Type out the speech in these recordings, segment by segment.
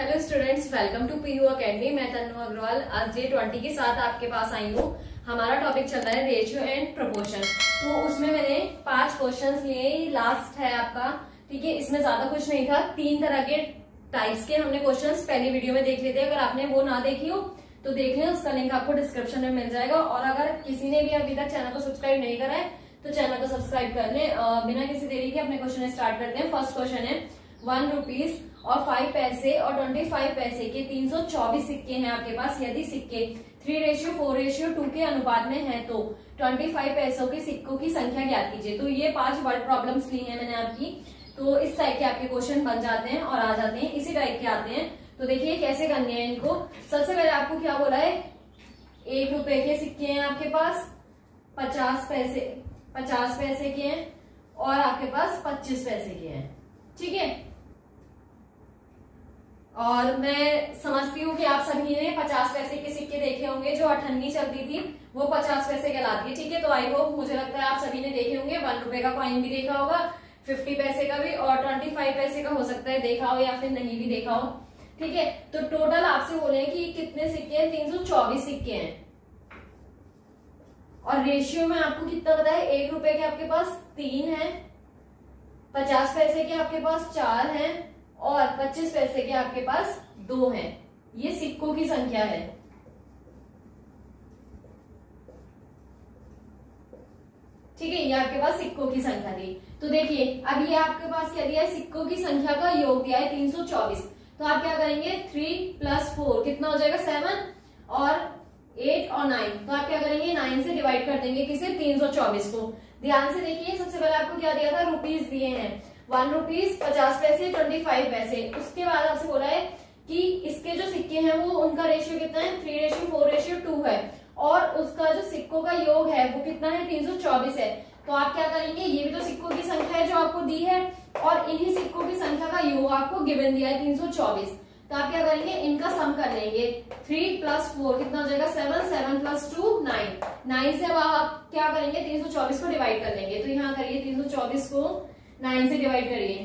Hello students, welcome to PU academy. मैं तन्नू अग्रवाल आज day 20 के साथ आपके पास आई हूँ। हमारा टॉपिक चल रहा है रेशियो एंड प्रोपोर्शन। तो उसमें मैंने 5 क्वेश्चंस लिए, लास्ट है आपका। ठीक है, इसमें ज्यादा कुछ नहीं था। 3 तरह के टाइप्स के हमने क्वेश्चंस पहली वीडियो में देख लेते हैं। अगर आपने वो ना देखी हो तो देख लें, उसका लिंक आपको डिस्क्रिप्शन में मिल जाएगा। और अगर किसी ने भी अभी तक चैनल को सब्सक्राइब नहीं करा है तो चैनल को सब्सक्राइब कर लें। बिना किसी देरी के अपने क्वेश्चन स्टार्ट करते हैं। फर्स्ट क्वेश्चन है 1 रुपीज और 5 पैसे और 25 पैसे के 324 सिक्के हैं आपके पास। यदि सिक्के 3:4:2 के अनुपात में हैं तो 25 पैसों के सिक्कों की संख्या ज्ञात कीजिए। तो ये 5 वर्ड प्रॉब्लम्स ली हैं मैंने आपकी। तो इस टाइप के आपके क्वेश्चन बन जाते हैं और आ जाते हैं, इसी टाइप के आते हैं। तो देखिए कैसे करने हैं इनको। सबसे पहले आपको क्या बोला है, 1 रुपए के सिक्के हैं आपके पास, 50 पैसे के हैं और आपके पास 25 पैसे के हैं। ठीक है, और मैं समझती हूँ कि आप सभी ने 50 पैसे के सिक्के देखे होंगे। जो 98 चलती थी वो 50 पैसे कहलाती है। ठीक है, तो आई होप, मुझे लगता है आप सभी ने देखे होंगे। 1 रुपए का कॉइन भी देखा होगा, 50 पैसे का भी, और 25 पैसे का हो सकता है देखा हो या फिर नहीं भी देखा हो। ठीक है, तो टोटल आपसे बोले कि कितने सिक्के हैं, 324 सिक्के हैं। और रेशियो में आपको कितना पता है, 1 रुपए के आपके पास 3 है, 50 पैसे के आपके पास 4 हैं और 25 पैसे के आपके पास 2 हैं। ये सिक्कों की संख्या है। ठीक है, ये आपके पास सिक्कों की संख्या थी। तो देखिए अब ये आपके पास क्या दिया है, सिक्कों की संख्या का योग दिया है 324। तो आप क्या करेंगे, 3 + 4 कितना हो जाएगा, 7 और 8 और 9। तो आप क्या करेंगे, 9 से डिवाइड कर देंगे किसे, 324 को। ध्यान से देखिए, सबसे पहले आपको क्या दिया था, रुपीज दिए हैं। 1 रुपीज, 50 पैसे, 25 पैसे। उसके बाद आपसे बोला है कि इसके जो सिक्के हैं वो उनका रेशियो कितना है, 3:4:2 है। और उसका जो सिक्कों का योग है वो कितना है, 324 है। तो आप क्या करेंगे, ये भी तो सिक्कों की संख्या है जो आपको दी है, और इन्हीं सिक्कों की संख्या का योग आपको गिवन दिया है 324। तो आप क्या करेंगे, इनका सम कर लेंगे। 3 + 4 कितना हो जाएगा, 7, 7 + 2 9। 9 से अब आप क्या करेंगे, 324 को डिवाइड कर लेंगे। तो यहाँ करिए, 324 को 9 से डिवाइड करिए।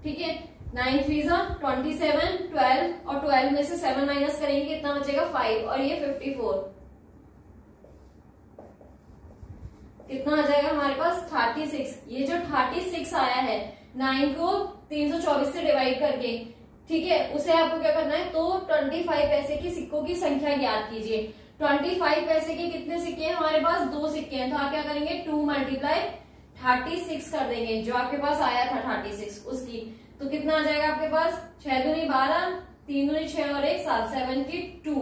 ठीक है, 9 3 27, 12 और 12 में से 7 माइनस करेंगे, कितना बचेगा, 5 और ये 54। कितना आ जाएगा हमारे पास, 36। ये जो 36 आया है 9 को 324 से डिवाइड करके, ठीक है, उसे आपको क्या करना है, तो 25 पैसे की सिक्कों की संख्या ज्ञात कीजिए। 25 पैसे के कितने सिक्के हैं हमारे पास, 2 सिक्के हैं। तो आप क्या करेंगे, 2 × 36 कर देंगे, जो आपके पास आया था 36 उसकी। तो कितना आ जाएगा आपके पास, 6 दूनी 12, 3 दूनी 6 और 1 7, 72।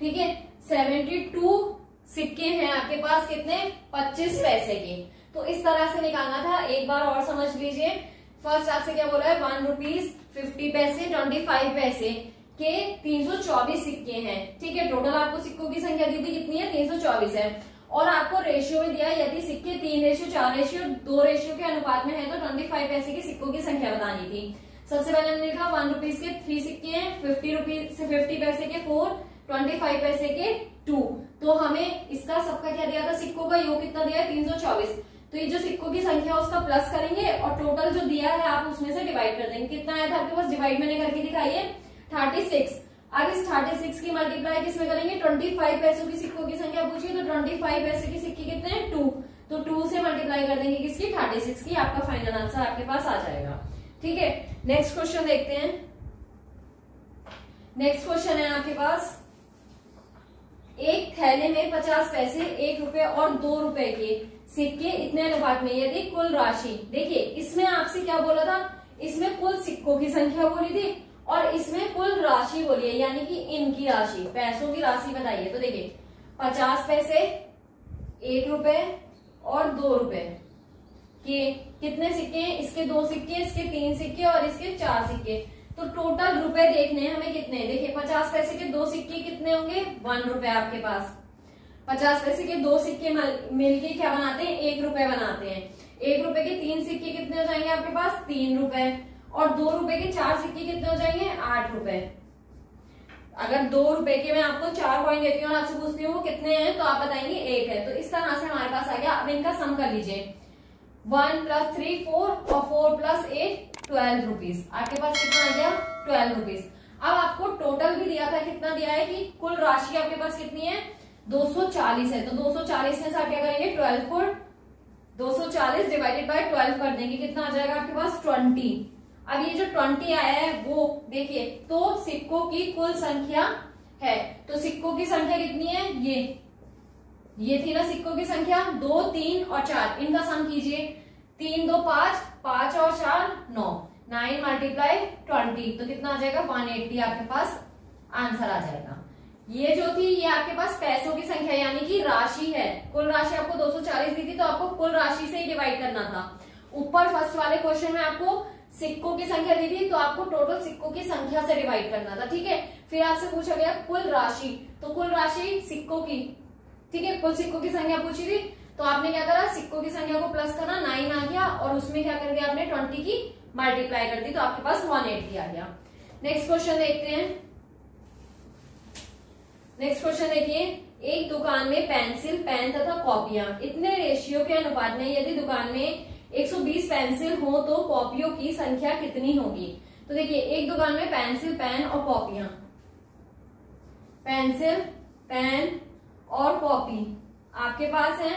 ठीक है, 72 सिक्के हैं आपके पास, कितने, 25 पैसे के। तो इस तरह से निकालना था। एक बार और समझ लीजिए। फर्स्ट आपसे क्या बोला है, 1 रुपीज, 50 पैसे, 25 पैसे के 324 सिक्के हैं। ठीक है, टोटल आपको सिक्कों की संख्या दी थी, कितनी है, 324 है। और आपको रेशियो में दिया है, यदि सिक्के 3:4:2 के अनुपात में है तो 25 पैसे की सिक्कों की संख्या बतानी थी। सबसे पहले हमने लिखा 1 रुपीज के 3 सिक्के हैं, 50 पैसे के 4, 25 पैसे के 2। तो हमें इसका सबका क्या दिया था, सिक्कों का योग कितना दिया है, 324। तो ये जो सिक्कों की संख्या उसका प्लस करेंगे और टोटल जो दिया है आप उसमें से डिवाइड कर देंगे। कितना आया था आपके पास, डिवाइड मैंने करके दिखाई है, 36। अब इस 36 की मल्टीप्लाई किसमें करेंगे, 25 पैसों की सिक्कों की संख्या पूछिए तो 25 पैसे की सिक्के कितने हैं, 2। तो 2 से मल्टीप्लाई कर देंगे किसकी, 36 की। आपका फाइनल आंसर आपके पास आ जाएगा। ठीक है, नेक्स्ट क्वेश्चन देखते हैं। नेक्स्ट क्वेश्चन है आपके पास, एक थैले में 50 पैसे, 1 रुपए और 2 रुपए के सिक्के इतने अनुपात में, यदि कुल राशि, देखिए इसमें आपसे क्या बोला था, इसमें कुल सिक्कों की संख्या बोली थी और इसमें कुल राशि बोली है, यानी कि इनकी राशि, पैसों की राशि बताइए। तो देखिए 50 पैसे, 1 रुपए और 2 रुपए के कितने सिक्के हैं, इसके 2 सिक्के, इसके 3 सिक्के और इसके 4 सिक्के। तो टोटल रुपए देखने हैं हमें कितने, देखिए 50 पैसे के 2 सिक्के कितने होंगे, 1 रुपए आपके पास। 50 पैसे के 2 सिक्के मिलके क्या बनाते हैं, 1 रुपए बनाते हैं। 1 रुपए के 3 सिक्के कितने हो जाएंगे आपके पास, 3 रुपए। और 2 रुपए के 4 सिक्के कितने हो जाएंगे, 8 रुपए। अगर 2 रुपए के मैं आपको 4 कॉइन देती हूँ और आपसे पूछती हूँ वो कितने हैं, तो आप बताएंगे 1 है। तो इस तरह से हमारे पास आ गया। अब इनका सम कर लीजिए, 1 + 3 4 और 4 + 8 12 रुपीज। आपके पास कितना आ गया, 12 रुपीज। अब आपको टोटल भी दिया था, कितना दिया है कि कुल राशि आपके पास कितनी है, 240 है। तो 240 में से आप क्या करेंगे, 12 को 240 डिवाइडेड बाय 12 कर देंगे, कितना आ जाएगा आपके पास 20। अब ये जो 20 आया है वो देखिए, तो सिक्कों की कुल संख्या है। तो सिक्कों की संख्या कितनी है, ये थी ना सिक्कों की संख्या, 2 3 और 4, इनका सम कीजिए। 3 2 5, 5 और 4 9, 9 × 20, तो कितना आ जाएगा 180 आपके पास आंसर आ जाएगा। ये जो थी ये आपके पास पैसों की संख्या यानी कि राशि है। कुल राशि आपको 240 दी थी, तो आपको कुल राशि से ही डिवाइड करना था। ऊपर फर्स्ट वाले क्वेश्चन में आपको सिक्कों की संख्या दी थी, तो आपको टोटल सिक्कों की संख्या से डिवाइड करना था, ठीक है। फिर आपसे पूछा गया कुल राशि, तो कुल राशि सिक्कों की, ठीक है, कुल सिक्कों की संख्या पूछी थी, तो आपने क्या करा, सिक्कों की संख्या को प्लस करना, 9 आ गया और उसमें क्या कर दिया आपने 20 की मल्टीप्लाई कर दी, तो आपके पास 180 आ गया। नेक्स्ट क्वेश्चन देखते हैं। नेक्स्ट क्वेश्चन देखिए, एक दुकान में पेंसिल, पेन तथा कॉपियां इतने रेशियो के अनुपात में, यदि दुकान में 120 पेंसिल हो तो कॉपियों की संख्या कितनी होगी। तो देखिए, एक दुकान में पेंसिल, पेन और कॉपियां, पेंसिल, पेन और कॉपी आपके पास है,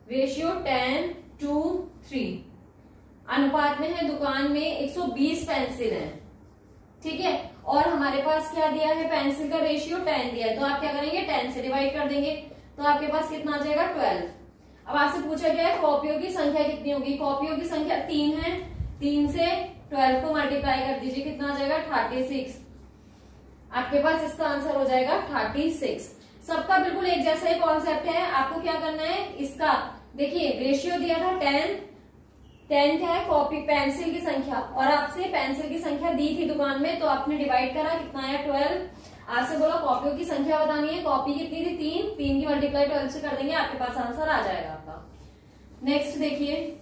रेशियो 10:3 अनुपात में है। दुकान में 120 पेंसिल है, ठीक है, और हमारे पास क्या दिया है, पेंसिल का रेशियो 10 दिया है, तो आप क्या करेंगे 10 से डिवाइड कर देंगे, तो आपके पास कितना आ जाएगा 12। अब आपसे पूछा गया है कॉपियों की संख्या कितनी होगी। कॉपियों की संख्या 3 है, 3 से 12 को मल्टीप्लाई कर दीजिए, कितना आ जाएगा 36। आपके पास इसका आंसर हो जाएगा 36। सबका बिल्कुल एक जैसा ही कॉन्सेप्ट है। आपको क्या करना है, इसका देखिए रेशियो दिया था 10 क्या है, कॉपी पेंसिल की संख्या, और आपसे पेंसिल की संख्या दी थी दुकान में, तो आपने डिवाइड करा, कितना आया 12। आपसे बोला कॉपियों की संख्या बतानी है, कॉपी कितनी थी 3 की मल्टीप्लाई 12 से कर देंगे, आपके पास आंसर आ जाएगा आपका। नेक्स्ट देखिए,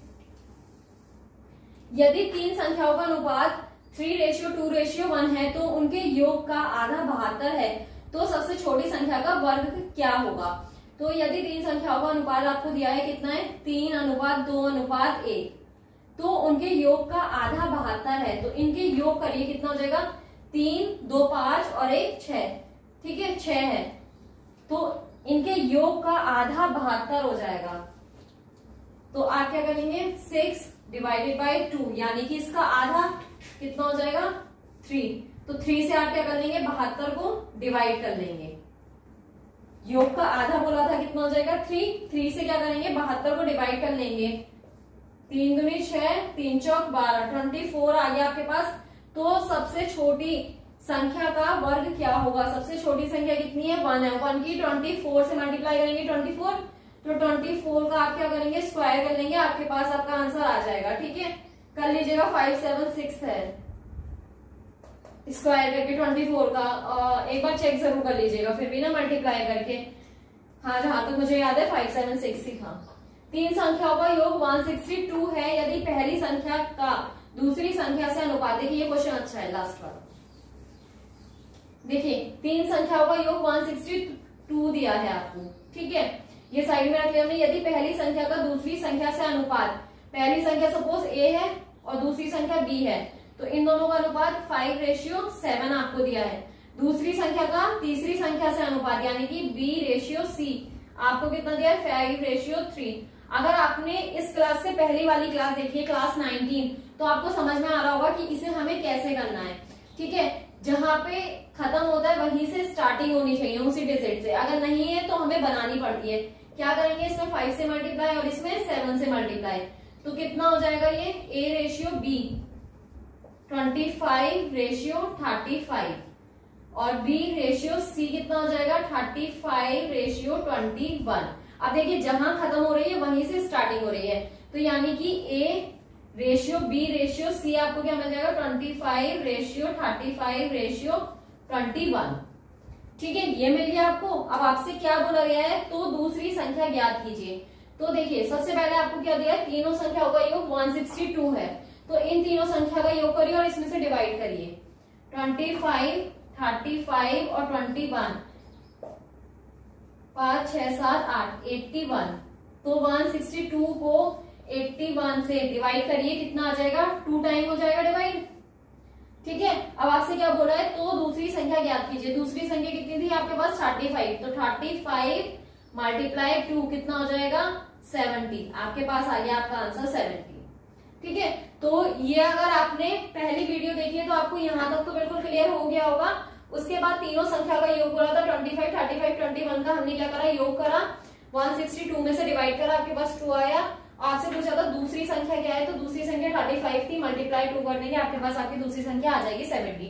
यदि 3 संख्याओं का अनुपात 3:2:1 है तो उनके योग का आधा 72 है, तो सबसे छोटी संख्या का वर्ग क्या होगा। तो यदि 3 संख्याओं का अनुपात आपको दिया है, कितना है 3:2:1, तो उनके योग का आधा 72 है, तो इनके योग करिए, कितना हो जाएगा 3 2 5 और 1 6, ठीक है 6 है, तो इनके योग का आधा 72 हो जाएगा। तो आप क्या करेंगे 6 डिवाइडेड बाय 2, यानी कि इसका आधा कितना हो जाएगा 3, तो 3 से आप क्या कर लेंगे 72 को डिवाइड कर लेंगे। योग का आधा बोला था, कितना हो जाएगा 3 से क्या करेंगे 72 को डिवाइड कर लेंगे, 3 दूनी 6, 3 चौक 12, 24 आ गया आपके पास। तो सबसे छोटी संख्या का वर्ग क्या होगा, सबसे छोटी संख्या कितनी है 1 है, 1 की 24 से मल्टीप्लाई करेंगे 24, तो 24 का आप क्या करेंगे स्क्वायर कर लेंगे, आपके पास आपका आंसर आ जाएगा, ठीक है। कर लीजिएगा 576 है, स्क्वायर करके 24 का एक बार चेक जरूर कर लीजिएगा फिर भी ना मल्टीप्लाई करके। हाँ, जहां तक मुझे याद है 576 ही था। 3 संख्याओं का योग 162 है, यदि पहली संख्या का दूसरी संख्या से अनुपात, देखिए ये क्वेश्चन अच्छा है लास्ट वाला। देखिए 3 संख्याओं का योग 162 दिया है आपको, ठीक है, ये साइड में रख लिया हमने। यदि पहली संख्या का दूसरी संख्या से अनुपात, पहली संख्या सपोज a है और दूसरी संख्या b है, तो इन दोनों का अनुपात 5:7 आपको दिया है। दूसरी संख्या का तीसरी संख्या से अनुपात यानी कि b:c आपको कितना दिया है 5:3। अगर आपने इस क्लास से पहली वाली क्लास देखी है क्लास 19, तो आपको समझ में आ रहा होगा कि इसे हमें कैसे करना है, ठीक है। जहां पे खत्म होता है वहीं से स्टार्टिंग होनी चाहिए, उसी डिजिट से। अगर नहीं है तो हमें बनानी पड़ती है। क्या करेंगे, इसमें 5 से मल्टीप्लाई और इसमें 7 से मल्टीप्लाई, तो कितना हो जाएगा ये a:b 25:35 और b:c कितना हो जाएगा 35:21। अब देखिए जहां खत्म हो रही है वहीं से स्टार्टिंग हो रही है, तो यानी कि a:b:c आपको क्या मिल जाएगा 25:35:21, ठीक है, ये मिल गया आपको। अब आपसे क्या बोला गया है, तो दूसरी संख्या ज्ञात कीजिए। तो देखिए सबसे पहले आपको क्या दिया है, तीनों संख्याओं का योग 162 है, तो इन तीनों संख्या का योग करिए और इसमें से डिवाइड करिए। 25, 35 और 21, 5 6 7 8, 81। तो 162 को 81 से डिवाइड करिए, कितना आ जाएगा, 2 टाइम हो जाएगा डिवाइड। ठीक है, अब आपसे क्या बोला है, तो दूसरी संख्या ज्ञात कीजिए। दूसरी संख्या कितनी थी आपके पास, 35, तो 35 मल्टीप्लाई 2 कितना हो जाएगा, 70। आपके पास आ गया आपका आंसर 70। ठीक है, तो ये अगर आपने पहली वीडियो देखी है तो आपको यहां तक तो बिल्कुल क्लियर हो गया होगा। उसके बाद तीनों संख्या का योग बोला था, 25, 35, 21 का हमने क्या करा, योग करा, 162 में से डिवाइड करा, आपके पास 2 आया। आपसे पूछा था दूसरी संख्या क्या है, तो दूसरी संख्या 35 थी, मल्टीप्लाई 2 करने के आपके पास आपकी दूसरी संख्या आ जाएगी 70।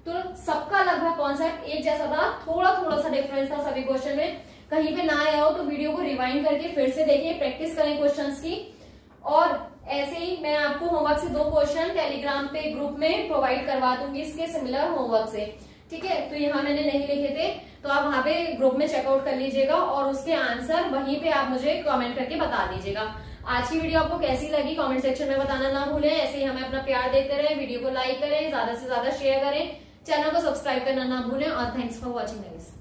तो सबका लगभग कॉन्सेप्ट एक जैसा था, थोड़ा थोड़ा सा डिफरेंस था सभी क्वेश्चन में। कहीं पे ना आया हो तो वीडियो को रिवाइंड करके फिर से देखिए, प्रैक्टिस करें क्वेश्चंस की। और ऐसे ही मैं आपको होमवर्क से 2 क्वेश्चन टेलीग्राम पे ग्रुप में प्रोवाइड करवा दूंगी इसके सिमिलर होमवर्क से। ठीक है, तो यहाँ मैंने नहीं लिखे थे, तो आप वहां पे ग्रुप में चेकआउट कर लीजिएगा और उसके आंसर वहीं पे आप मुझे कमेंट करके बता दीजिएगा। आज की वीडियो आपको कैसी लगी कमेंट सेक्शन में बताना ना भूलें। ऐसे ही हमें अपना प्यार देते रहें, वीडियो को लाइक करें, ज्यादा से ज्यादा शेयर करें, चैनल को सब्सक्राइब करना ना भूलें। और थैंक्स फॉर वॉचिंग गाइस।